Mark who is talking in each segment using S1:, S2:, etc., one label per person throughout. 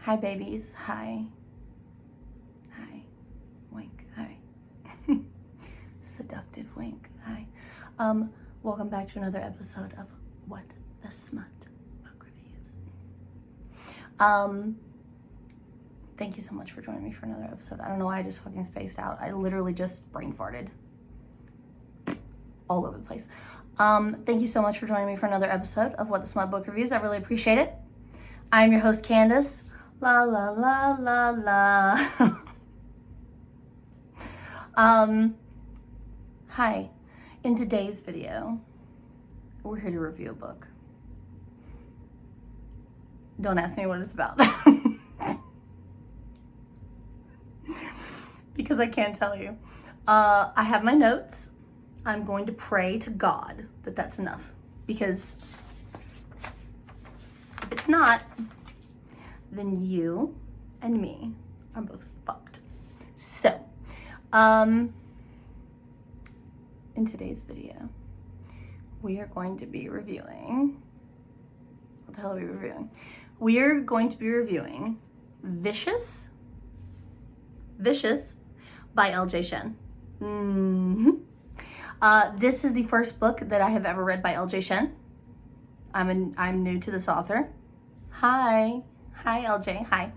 S1: Hi, babies. Hi. Hi. Wink. Hi. Seductive wink. Hi. Welcome back to another episode of What the Smut Book Reviews. Thank you so much for joining me for another episode. I don't know why I just fucking spaced out. I literally just brain farted all over the place. Thank you so much for joining me for another episode of What the Smut Book Reviews. I really appreciate it. I'm your host, Candace. La la la la la. Hi. In today's video, we're here to review a book. Don't ask me what it's about. Because I can't tell you. I have my notes. I'm going to pray to God that that's enough. Because if it's not, then you and me are both fucked. So, in today's video, we are going to be reviewing, what the hell are we reviewing? We are going to be reviewing Vicious by L.J. Shen. This is the first book that I have ever read by L.J. Shen. I'm new to this author. Hi L.J. Hi.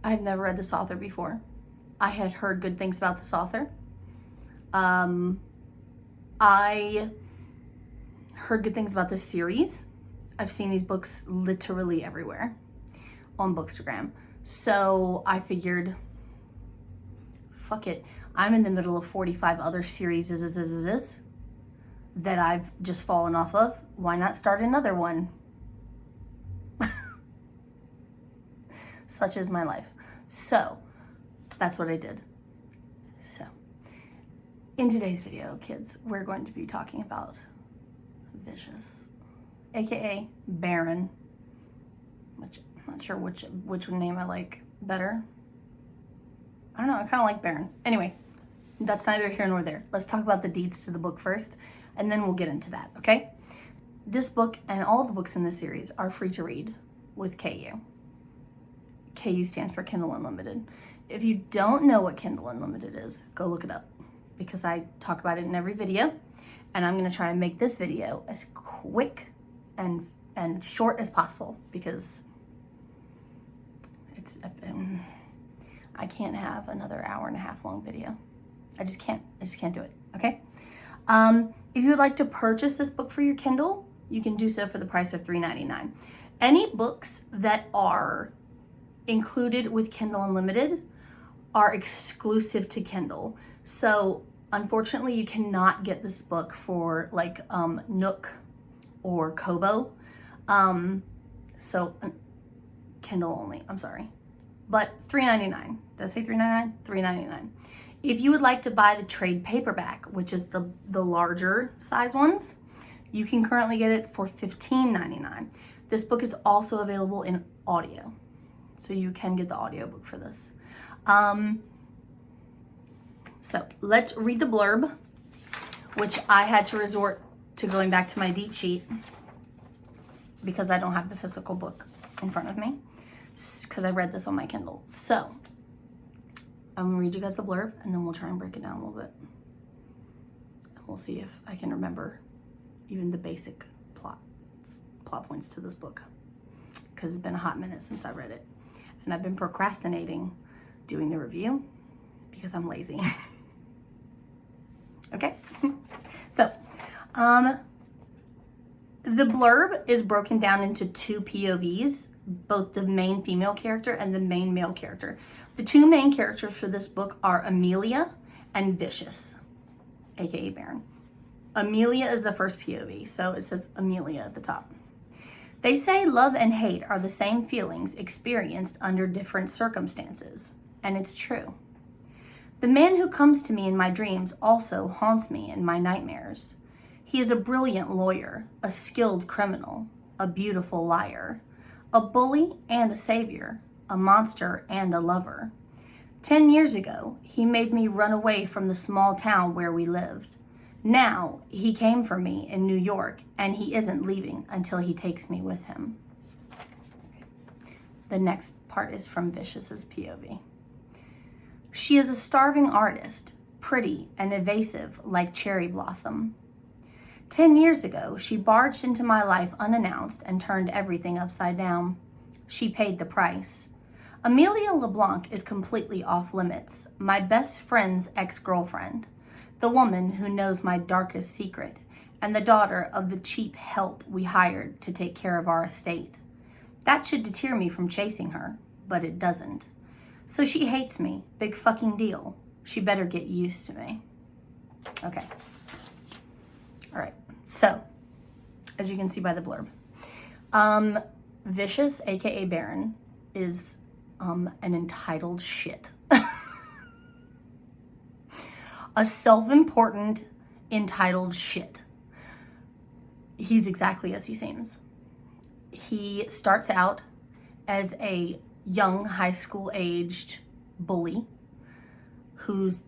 S1: I've never read this author before. I had heard good things about this author. I heard good things about this series. I've seen these books literally everywhere on Bookstagram. So I figured, fuck it. I'm in the middle of 45 other series that I've just fallen off of. Why not start another one? Such is my life. So that's what I did. So in today's video, kids, we're going to be talking about Vicious, aka Baron, which I'm not sure which name I like better. I don't know, I kind of like Baron. Anyway, that's neither here nor there. Let's talk about the deeds to the book first, and then we'll get into that, okay? This book and all the books in this series are free to read with KU. KU stands for Kindle Unlimited. If you don't know what Kindle Unlimited is, go look it up, because I talk about it in every video, and I'm gonna try and make this video as quick and short as possible, because I can't have another hour and a half long video. I just can't do it, okay? If you would like to purchase this book for your Kindle, you can do so for the price of $3.99. Any books that are included with Kindle Unlimited are exclusive to Kindle. So unfortunately, you cannot get this book for like Nook or Kobo. So Kindle only, I'm sorry. But $3.99. Did I say $3.99? $3.99. If you would like to buy the trade paperback, which is the larger size ones, you can currently get it for $15.99. This book is also available in audio, so you can get the audiobook for this. So let's read the blurb, which I had to resort to going back to my deep sheet because I don't have the physical book in front of me, because I read this on my Kindle. So I'm gonna read you guys the blurb, and then we'll try and break it down a little bit. And we'll see if I can remember even the basic plot points to this book, because it's been a hot minute since I read it. And I've been procrastinating doing the review because I'm lazy. Okay? So, the blurb is broken down into two POVs, both the main female character and the main male character. The two main characters for this book are Amelia and Vicious, aka Baron. Amelia is the first POV, so it says Amelia at the top. They say love and hate are the same feelings experienced under different circumstances, and it's true. The man who comes to me in my dreams also haunts me in my nightmares. He is a brilliant lawyer, a skilled criminal, a beautiful liar, a bully and a savior, a monster and a lover. 10 years ago, he made me run away from the small town where we lived. Now, he came for me in New York, and he isn't leaving until he takes me with him. The next part is from Vicious's POV. She is a starving artist, pretty and evasive like cherry blossom. 10 years ago, she barged into my life unannounced and turned everything upside down. She paid the price. Amelia LeBlanc is completely off limits, my best friend's ex-girlfriend, the woman who knows my darkest secret, and the daughter of the cheap help we hired to take care of our estate. That should deter me from chasing her, but it doesn't. So she hates me, big fucking deal. She better get used to me. Okay. All right, so, as you can see by the blurb, Vicious, aka Baron, is an entitled shit. A self-important, entitled shit. He's exactly as he seems. He starts out as a young, high school-aged bully whose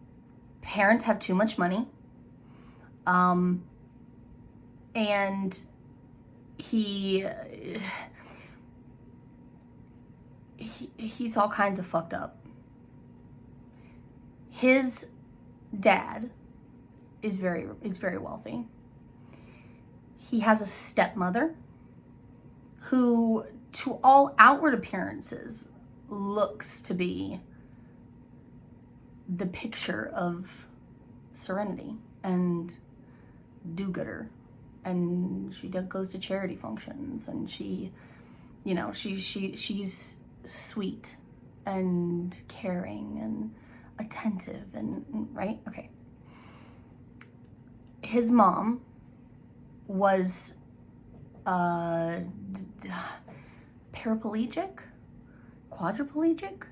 S1: parents have too much money, and he's all kinds of fucked up. His dad is very wealthy. He has a stepmother who, to all outward appearances, looks to be the picture of serenity and do-gooder. And she goes to charity functions, and she, you know, she's sweet and caring and attentive and, right? Okay. His mom was paraplegic, quadriplegic.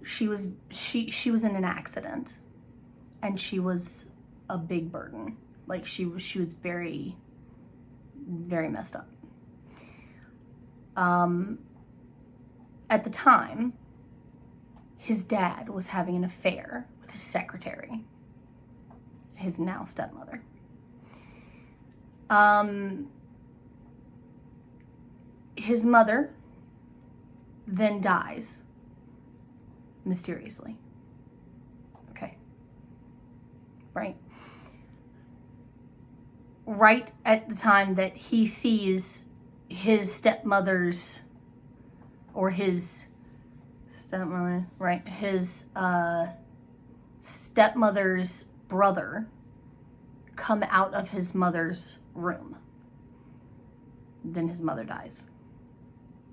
S1: She was in an accident, and she was a big burden. Like she was very, very messed up. At the time, his dad was having an affair with his secretary, his now stepmother. His mother then dies mysteriously. Okay. Right? Right at the time that he sees his stepmother's, or his stepmother, right? His stepmother's brother come out of his mother's room. Then his mother dies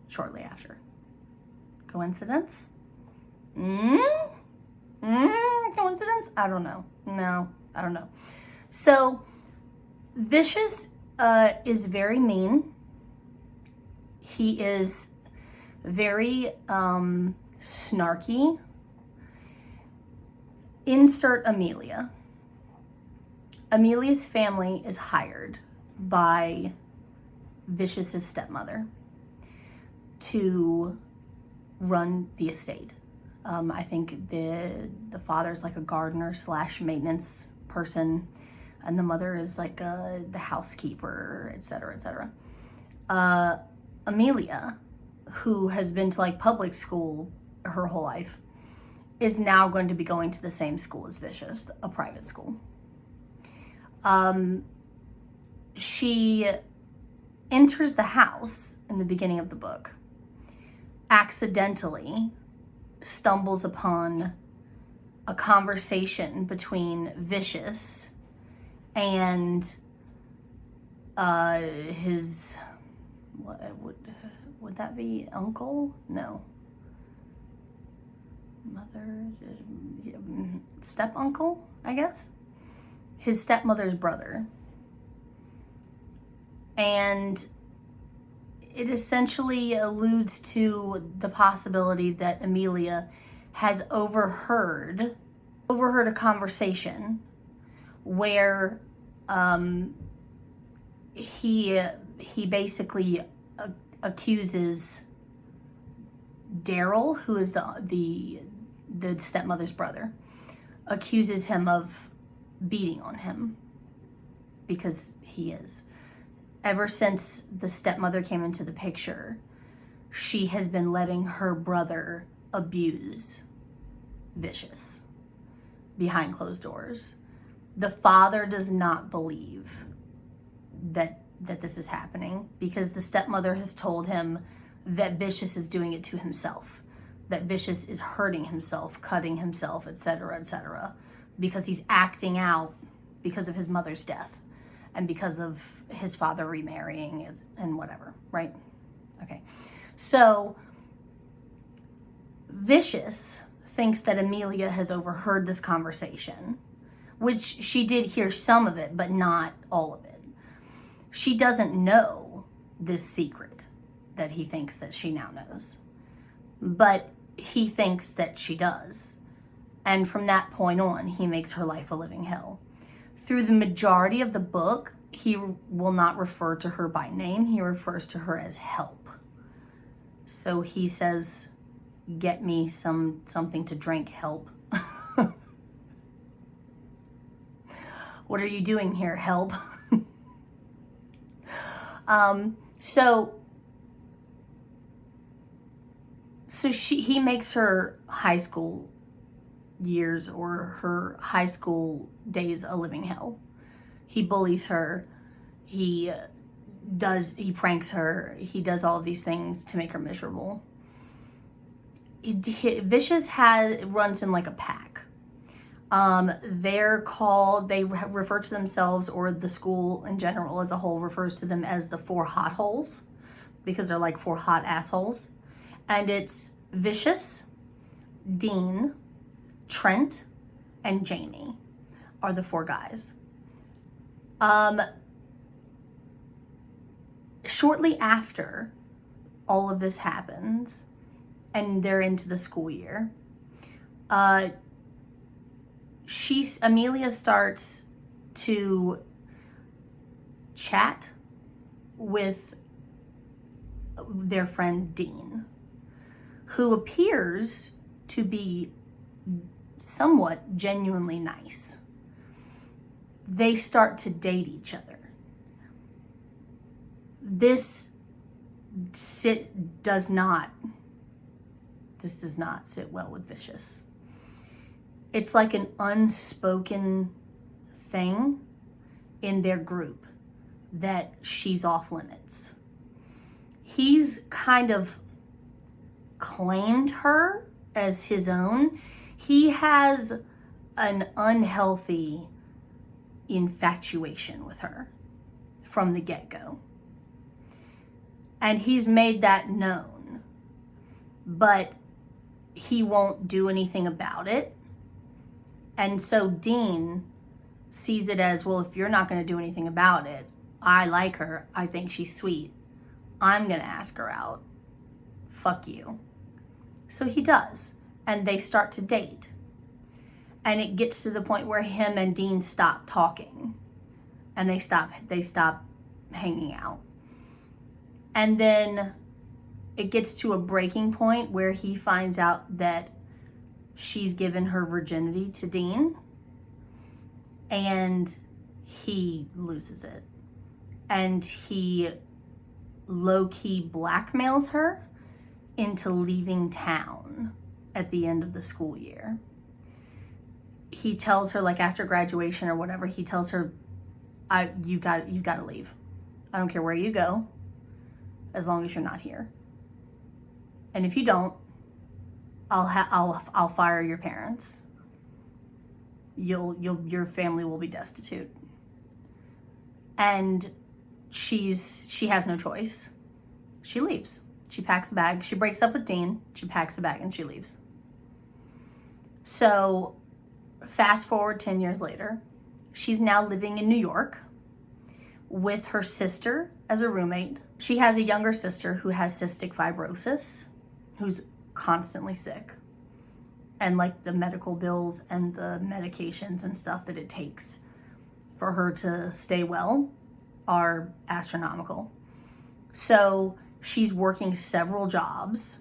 S1: shortly after. Coincidence? Coincidence? I don't know. No, I don't know. So, Vicious is very mean. He is very snarky. Insert Amelia. Amelia's family is hired by Vicious's stepmother to run the estate. I think the father's like a gardener / maintenance person, and the mother is like the housekeeper, etc., etc. Amelia, who has been to like public school her whole life, is now going to be going to the same school as Vicious, a private school. She enters the house in the beginning of the book, accidentally stumbles upon a conversation between Vicious and his, would that be uncle? No. Mother, step uncle, I guess? His stepmother's brother. And it essentially alludes to the possibility that Amelia has overheard a conversation where he basically accuses Daryl, who is the stepmother's brother, accuses him of beating on him, because he is. Ever since the stepmother came into the picture, she has been letting her brother abuse Vicious behind closed doors. The father does not believe that this is happening because the stepmother has told him that Vicious is doing it to himself, that Vicious is hurting himself, cutting himself, etc., because he's acting out because of his mother's death and because of his father remarrying and whatever, right? Okay. So Vicious thinks that Amelia has overheard this conversation, which she did hear some of it, but not all of it. She doesn't know this secret that he thinks that she now knows, but he thinks that she does. And from that point on, he makes her life a living hell. Through the majority of the book, he will not refer to her by name. He refers to her as help. So he says, "Get me something to drink, help." What are you doing here, help? He makes her high school years or her high school days a living hell. He bullies her. He pranks her. He does all of these things to make her miserable. Vicious runs in like a pack. They refer to themselves, or the school in general as a whole refers to them as the 4 hot holes, because they're like 4 hot assholes. And it's Vicious, Dean, Trent, and Jamie are the 4 guys. Shortly after all of this happens, and they're into the school year, Amelia starts to chat with their friend Dean, who appears to be somewhat genuinely nice. They start to date each other. This does not sit well with Vicious. It's like an unspoken thing in their group that she's off limits. He's kind of claimed her as his own. He has an unhealthy infatuation with her from the get-go. And he's made that known, but he won't do anything about it. And so Dean sees it as, well, if you're not going to do anything about it, I like her. I think she's sweet. I'm going to ask her out. Fuck you. So he does. And they start to date. And it gets to the point where him and Dean stop talking. And they stop hanging out. And then it gets to a breaking point where he finds out that she's given her virginity to Dean, and he loses it. And he low-key blackmails her into leaving town at the end of the school year. He tells her, like after graduation or whatever, he tells her, you've got to leave. I don't care where you go, as long as you're not here. And if you don't, I'll fire your parents. Your family will be destitute. And she has no choice. She leaves. She packs a bag. She breaks up with Dean. She packs a bag and she leaves. So fast forward 10 years later, she's now living in New York with her sister as a roommate. She has a younger sister who has cystic fibrosis, who's constantly sick. And like the medical bills and the medications and stuff that it takes for her to stay well are astronomical. So she's working several jobs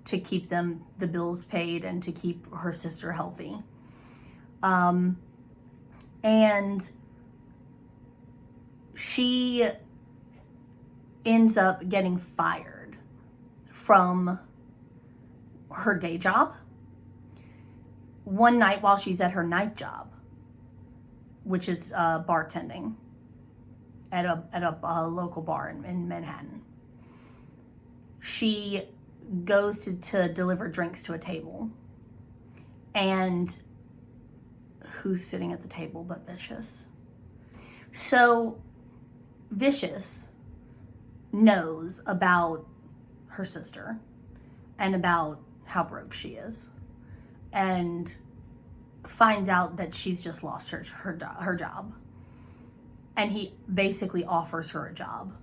S1: to keep the bills paid and to keep her sister healthy. And she ends up getting fired from her day job. One night while she's at her night job, which is bartending at a local bar in Manhattan, she goes to deliver drinks to a table. And who's sitting at the table but Vicious? So Vicious knows about her sister and about how broke she is, and finds out that she's just lost her job. And he basically offers her a job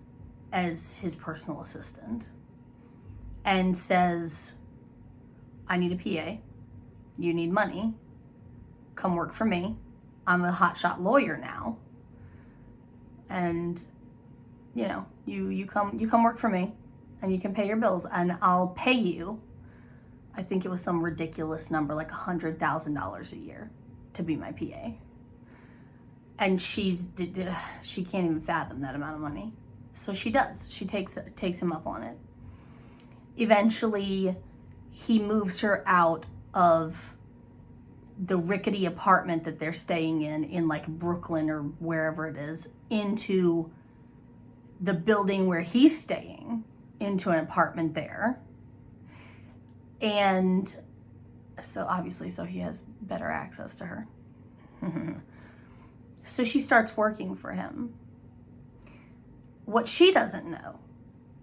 S1: as his personal assistant and says, I need a PA. You need money. Come work for me. I'm a hotshot lawyer now. And, you know, you come work for me and you can pay your bills and I'll pay you, I think it was some ridiculous number, like $100,000 a year to be my PA. And she can't even fathom that amount of money. So she does. She takes him up on it. Eventually, he moves her out of the rickety apartment that they're staying in like Brooklyn or wherever it is, into the building where he's staying, into an apartment there. And so obviously, so he has better access to her. So she starts working for him. What she doesn't know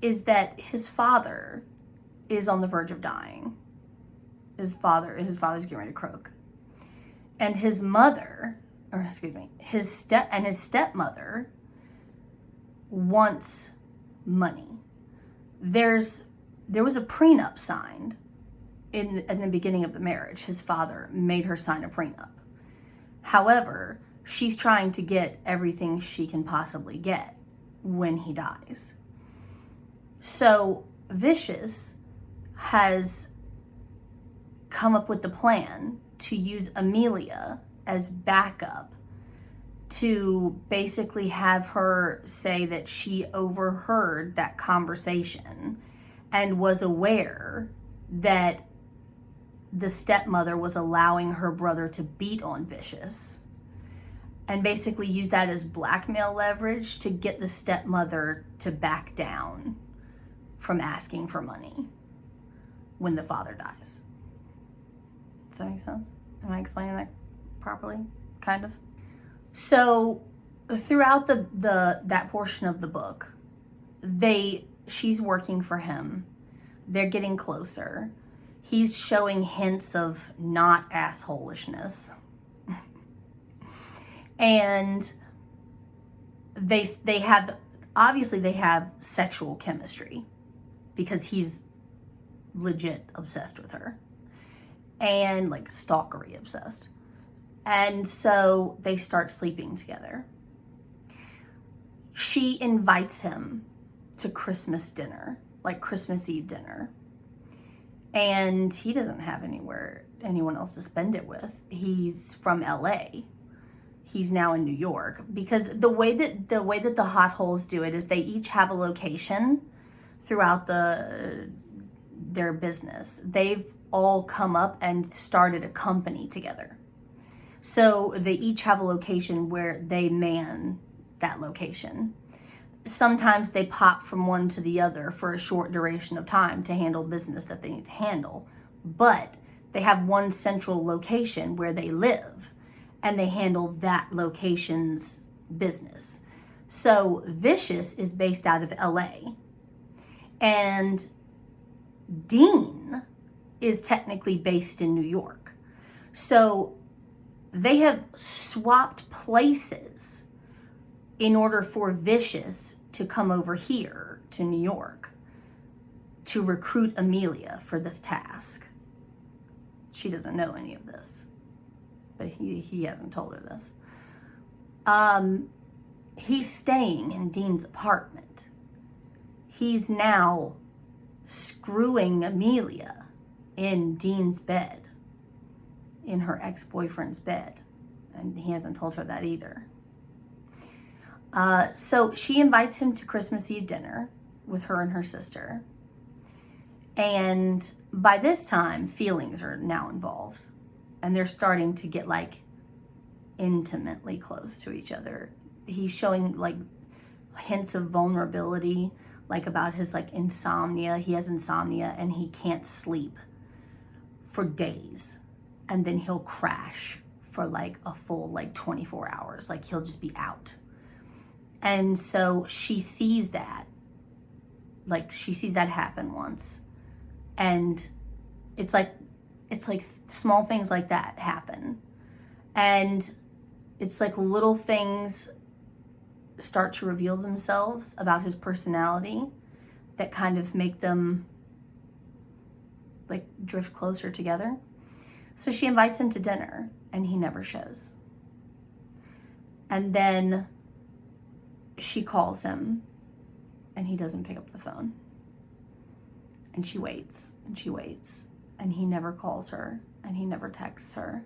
S1: is that his father is on the verge of dying. His father's getting ready to croak. And his mother, or excuse me, his stepmother wants money. There was a prenup signed in the beginning of the marriage. His father made her sign a prenup. However, she's trying to get everything she can possibly get when he dies. So Vicious has come up with the plan to use Amelia as backup, to basically have her say that she overheard that conversation and was aware that the stepmother was allowing her brother to beat on Vicious, and basically use that as blackmail leverage to get the stepmother to back down from asking for money when the father dies. Does that make sense? Am I explaining that properly? Kind of. So throughout that portion of the book, she's working for him. They're getting closer. He's showing hints of not assholishness. And they have sexual chemistry because he's legit obsessed with her and like stalkery obsessed. And so they start sleeping together. She invites him to Christmas dinner, like Christmas Eve dinner. And he doesn't have anyone else to spend it with. He's from LA. He's now in New York, because the way that the hot holes do it is they each have a location throughout their business. They've all come up and started a company together. So they each have a location where they man that location. Sometimes they pop from one to the other for a short duration of time to handle business that they need to handle. But they have one central location where they live, and they handle that location's business. So Vicious is based out of LA, and Dean is technically based in New York. So they have swapped places in order for Vicious to come over here to New York to recruit Amelia for this task. She doesn't know any of this, but he hasn't told her this. He's staying in Dean's apartment. He's now screwing Amelia in Dean's bed, in her ex-boyfriend's bed. And he hasn't told her that either. So she invites him to Christmas Eve dinner with her and her sister. And by this time, feelings are now involved. And they're starting to get like intimately close to each other. He's showing like hints of vulnerability, like about his like insomnia. He has insomnia and he can't sleep for days. And then he'll crash for like a full like 24 hours. Like he'll just be out. And so she sees that. Like she sees that happen once. And it's like small things like that happen. And it's like little things start to reveal themselves about his personality that kind of make them like drift closer together. So she invites him to dinner and he never shows. And then she calls him and he doesn't pick up the phone. And she waits and she waits and he never calls her and he never texts her.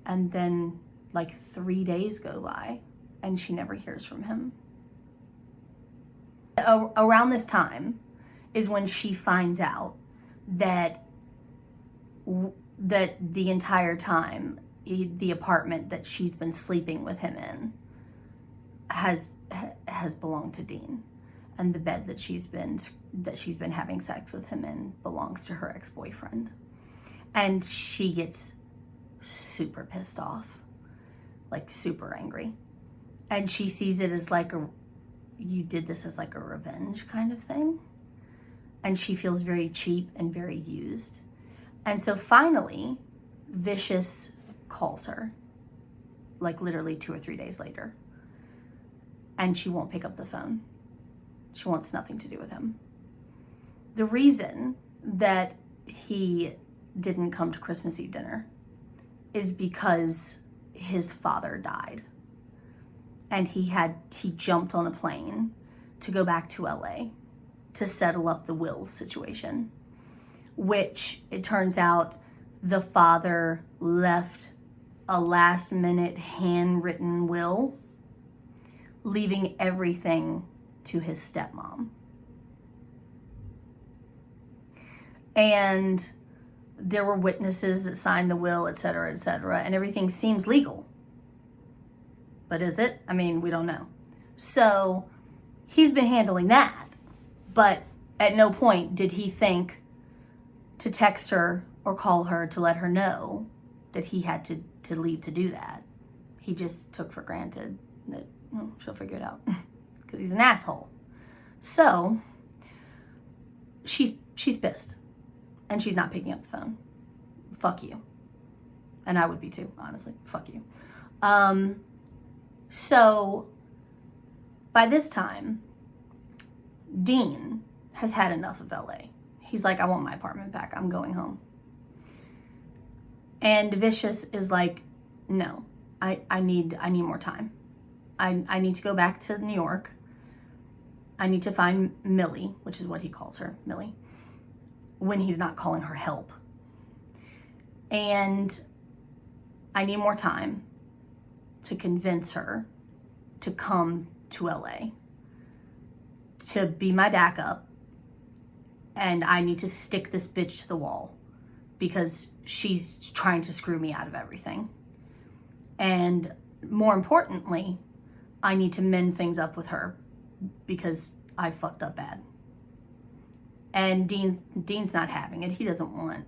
S1: And then like 3 days go by and she never hears from him. Around this time is when she finds out that the entire time the apartment that she's been sleeping with him in has belonged to Dean, and the bed that she's been having sex with him in belongs to her ex-boyfriend. And she gets super pissed off, like super angry. And she sees it as like you did this as like a revenge kind of thing. And she feels very cheap and very used. And so finally, Vicious calls her, like literally 2 or 3 days later. And she won't pick up the phone. She wants nothing to do with him. The reason that he didn't come to Christmas Eve dinner is because his father died. And he jumped on a plane to go back to LA to settle up the will situation, which it turns out the father left a last minute handwritten will, leaving everything to his stepmom. And there were witnesses that signed the will, et cetera, and everything seems legal. But is it? I mean, we don't know. So he's been handling that, but at no point did he think to text her or call her to let her know that he had to leave to do that. He just took for granted that she'll figure it out because he's an asshole. So she's pissed and she's not picking up the phone. Fuck you. And I would be too, honestly. Fuck you. So by this time, Dean has had enough of LA. He's like, I want my apartment back. I'm going home. And Vicious is like, no, I need more time. I need to go back to New York. I need to find Millie, which is what he calls her, Millie, when he's not calling her help. And I need more time to convince her to come to LA, to be my backup. And I need to stick this bitch to the wall because she's trying to screw me out of everything. And more importantly, I need to mend things up with her because I fucked up bad. And Dean's not having it. He doesn't want.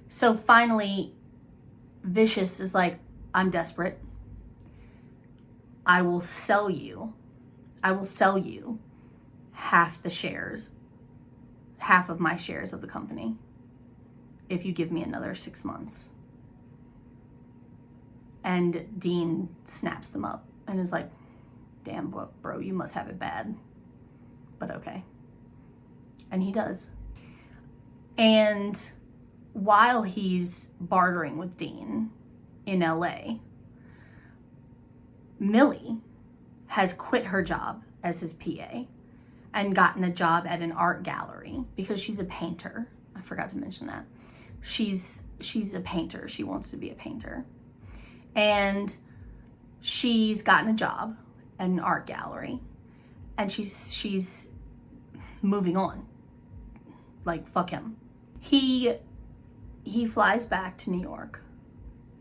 S1: So finally, Vicious is like, I'm desperate. I will sell you half the shares, half of my shares of the company, if you give me another 6 months. And Dean snaps them up and is like, damn, bro, you must have it bad. But okay. And he does. And while he's bartering with Dean in LA, Millie has quit her job as his PA and gotten a job at an art gallery because she's a painter. I forgot to mention that. She's a painter. She wants to be a painter. And she's gotten a job at an art gallery and she's moving on. like, fuck him. He flies back to New York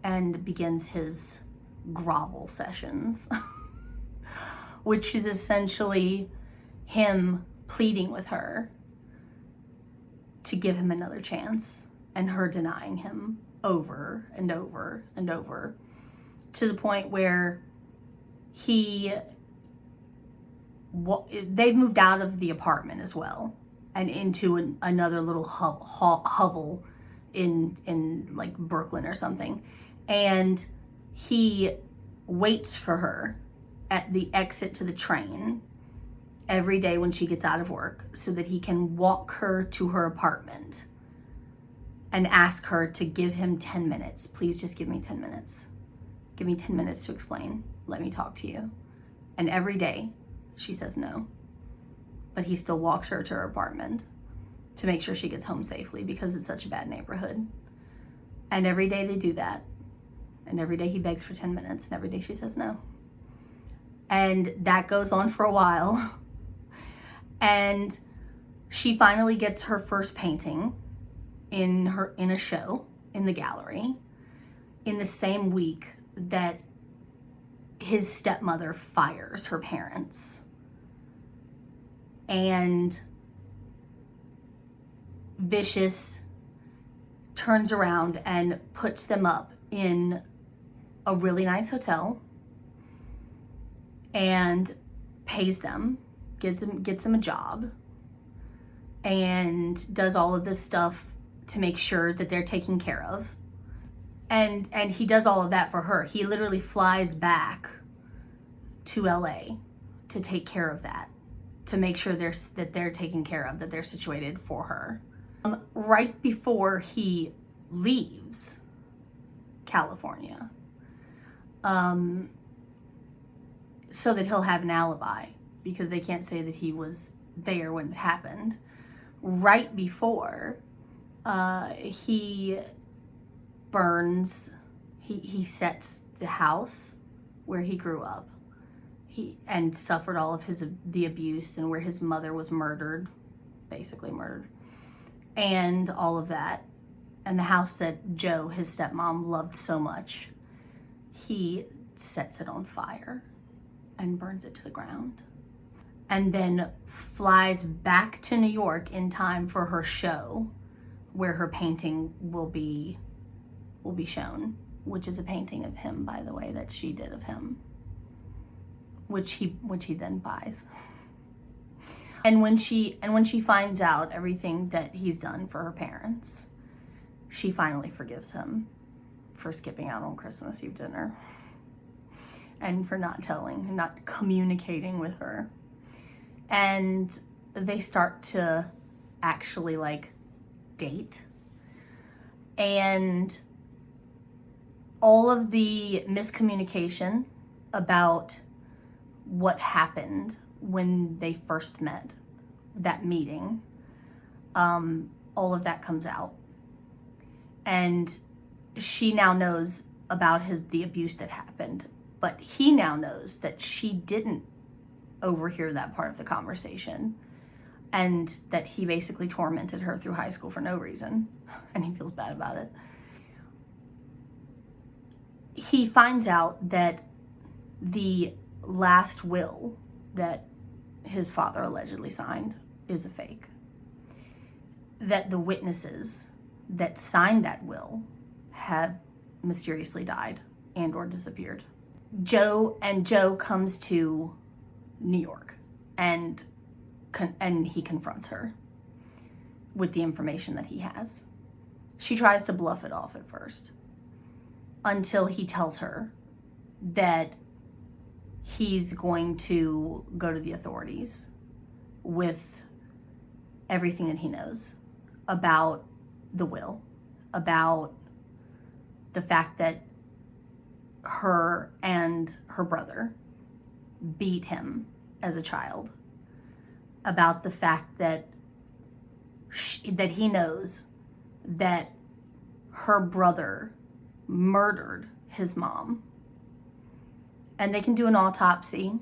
S1: and begins his grovel sessions, which is essentially him pleading with her to give him another chance, and her denying him over and over and over, to the point where they've moved out of the apartment as well and into another little hovel in like Brooklyn or something. And he waits for her at the exit to the train every day when she gets out of work, so that he can walk her to her apartment and ask her to give him 10 minutes. Please just give me 10 minutes. Give me 10 minutes to explain. Let me talk to you. And every day she says no. But he still walks her to her apartment to make sure she gets home safely, because it's such a bad neighborhood. And every day they do that. And every day he begs for 10 minutes, and every day she says no. And that goes on for a while. And she finally gets her first painting in a show in the gallery in the same week that his stepmother fires her parents. And Vicious turns around and puts them up in a really nice hotel and pays them, gets them a job, and does all of this stuff to make sure that they're taken care of. And he does all of that for her. He literally flies back to LA to take care of that, to make sure that they're taken care of, that they're situated for her. Right before he leaves California, so that he'll have an alibi, because they can't say that he was there when it happened. Right before, he sets the house where he grew up, and suffered all of the abuse, and where his mother was basically murdered, and all of that, and the house that Joe, his stepmom, loved so much. He sets it on fire and burns it to the ground, and then flies back to New York in time for her show, where her painting will be shown, which is a painting of him, by the way, that she did of him, which he then buys. And when she finds out everything that he's done for her parents, she finally forgives him for skipping out on Christmas Eve dinner, and for not communicating with her. And they start to actually like date. And all of the miscommunication about what happened when they first met, that meeting, all of that comes out. And she now knows about the abuse that happened, but he now knows that she didn't overhear that part of the conversation, and that he basically tormented her through high school for no reason, and he feels bad about it. He finds out that the last will that his father allegedly signed is a fake, that the witnesses that signed that will have mysteriously died and or disappeared. Joe comes to New York, and he confronts her with the information that he has. She tries to bluff it off at first, until he tells her that he's going to go to the authorities with everything that he knows about the will, about the fact that her and her brother beat him as a child, about the fact that that he knows that her brother murdered his mom, and they can do an autopsy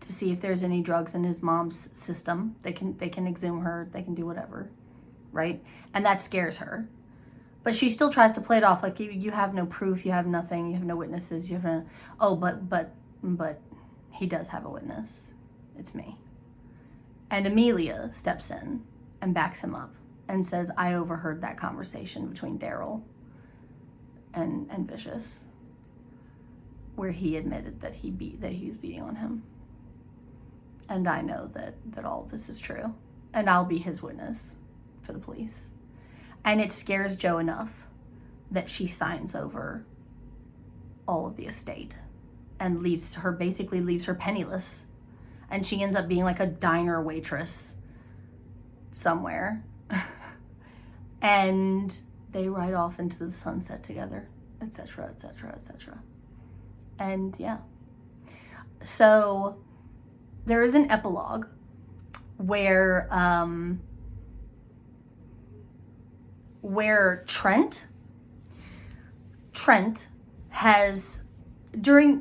S1: to see if there's any drugs in his mom's system. They can exhume her, they can do whatever. right? And that scares her. But she still tries to play it off like you have no proof, you have nothing, you have no witnesses, you have no, oh, but he does have a witness. It's me. And Amelia steps in and backs him up and says, I overheard that conversation between Daryl and Vicious, where he admitted that he was beating on him. And I know that all of this is true. And I'll be his witness for the police. And it scares Jo enough that she signs over all of the estate and basically leaves her penniless. And she ends up being like a diner waitress somewhere. And they ride off into the sunset together, etc., etc., etc. And yeah. So there is an epilogue where Trent has,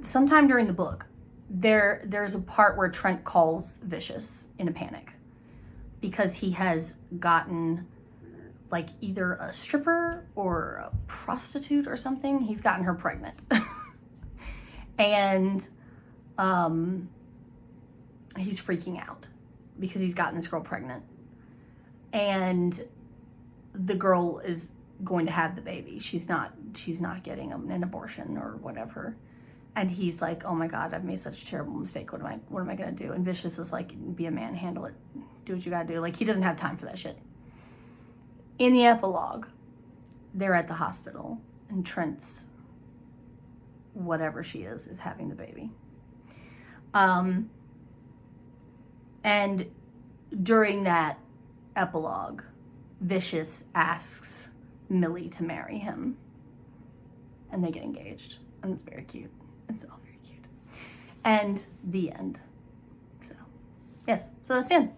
S1: sometime during the book, there's a part where Trent calls Vicious in a panic because he has gotten like either a stripper or a prostitute or something. He's gotten her pregnant. And he's freaking out because he's gotten this girl pregnant. And the girl is going to have the baby. She's not getting an abortion or whatever. And he's like, oh my God, I've made such a terrible mistake. What am I gonna do? And Vicious is like, be a man, handle it. Do what you gotta do. Like, he doesn't have time for that shit. In the epilogue, they're at the hospital and Trent's, whatever she is having the baby. And during that epilogue, Vicious asks Millie to marry him. And they get engaged. And it's very cute. It's all very cute. And the end. So, yes. So that's the end.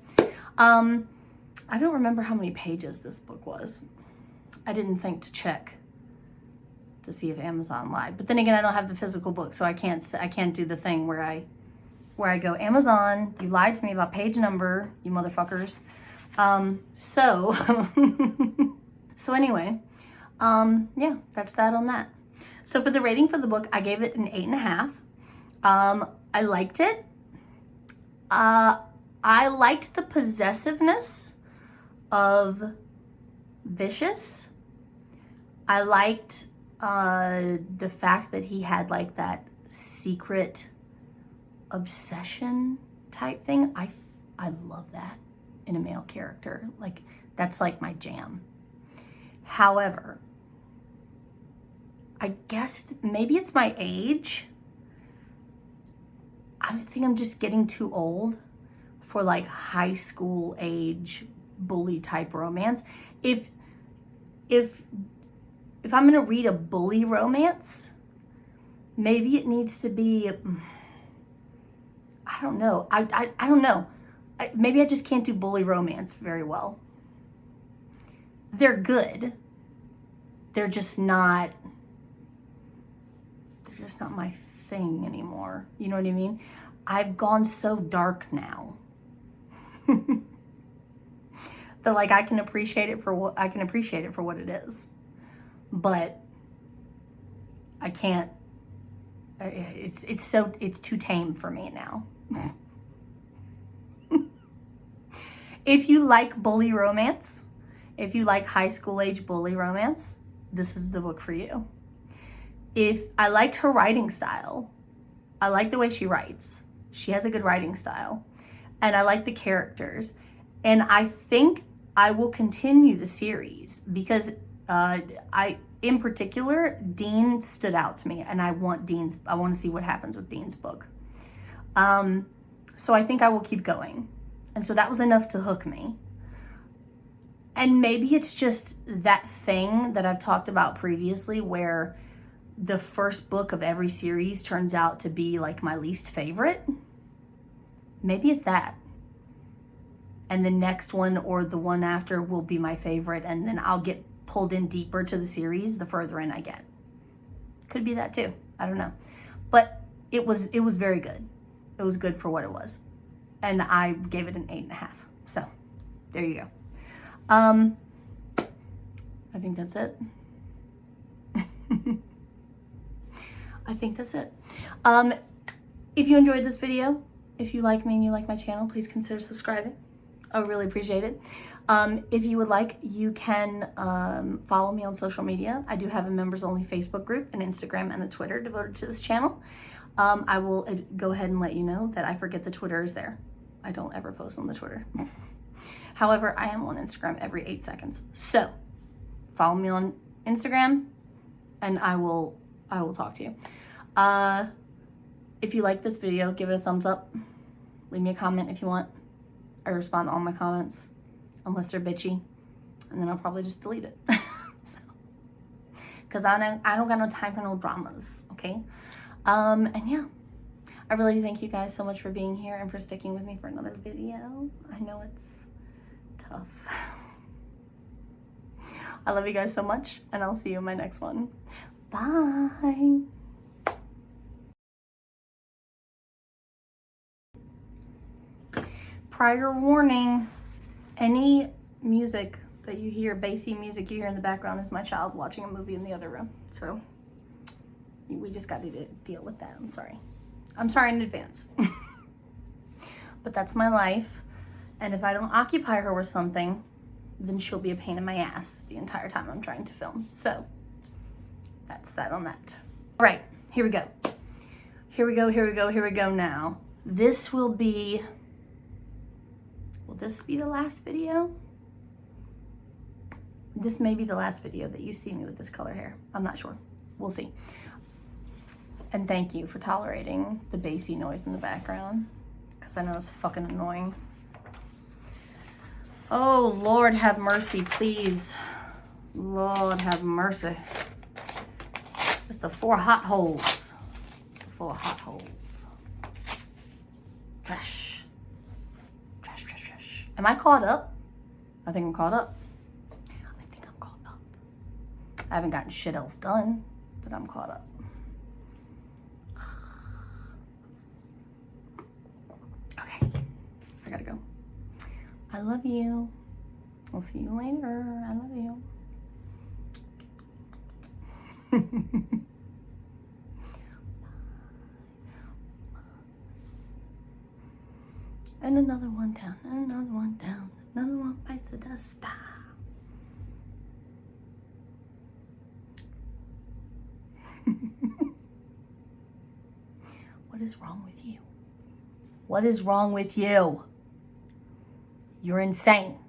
S1: I don't remember how many pages this book was. I didn't think to check to see if Amazon lied. But then again, I don't have the physical book, so I can't do the thing where I go, Amazon, you lied to me about page number, you motherfuckers. So anyway, yeah, that's that on that. So for the rating for the book, I gave it an 8.5. I liked it. I liked the possessiveness of Vicious. I liked the fact that he had like that secret obsession type thing. I love that in a male character. Like, that's like my jam. However, I guess maybe it's my age. I think I'm just getting too old for like high school age bully type romance. If I'm gonna read a bully romance, maybe it needs to be, I don't know. I don't know. Maybe I just can't do bully romance very well. They're good. They're just not my thing anymore. You know what I mean? I've gone so dark now that like I can appreciate it for what it is, but I can't. It's too tame for me now. If you like bully romance, if you like high school age bully romance, this is the book for you. If I liked her writing style, I like the way she writes. She has a good writing style. And I like the characters. And I think I will continue the series because in particular, Dean stood out to me, and I want to see what happens with Dean's book. So I think I will keep going. And so that was enough to hook me. And maybe it's just that thing that I've talked about previously where the first book of every series turns out to be like my least favorite. Maybe it's that. And the next one or the one after will be my favorite, and then I'll get pulled in deeper to the series the further in I get. Could be that too. I don't know. But it was very good. It was good for what it was. And I gave it an 8.5. So there you go. I think that's it. I think that's it. If you enjoyed this video, if you like me and you like my channel, please consider subscribing. I would really appreciate it. If you would like, you can follow me on social media. I do have a members only Facebook group, an Instagram, and a Twitter devoted to this channel. I will go ahead and let you know that I forget the Twitter is there. I don't ever post on the Twitter. However, I am on Instagram every 8 seconds. So follow me on Instagram and I will talk to you. If you like this video, give it a thumbs up. Leave me a comment if you want. I respond to all my comments, unless they're bitchy, and then I'll probably just delete it. Because I don't got no time for no dramas, okay? And yeah, I really thank you guys so much for being here and for sticking with me for another video. I know it's tough. I love you guys so much, and I'll see you in my next one. Bye. Prior warning, any music that you hear, bassy music you hear in the background is my child watching a movie in the other room. So we just got to deal with that. I'm sorry. I'm sorry in advance. But that's my life. And if I don't occupy her with something, then she'll be a pain in my ass the entire time I'm trying to film. So that's that on that. All right, here we go. Here we go, here we go, here we go now. This will this be the last video? This may be the last video that you see me with this color hair. I'm not sure. We'll see. And thank you for tolerating the bassy noise in the background, because I know it's fucking annoying. Oh, Lord have mercy, please. Lord have mercy. It's the 4 hot holes. 4 hot holes. Trash. Trash, trash, trash. Am I caught up? I think I'm caught up. I think I'm caught up. I haven't gotten shit else done, but I'm caught up. Okay, I gotta go. I love you. I'll see you later. I love you. And another one down, and another one down, another one bites the dust. What is wrong with you? What is wrong with you? You're insane.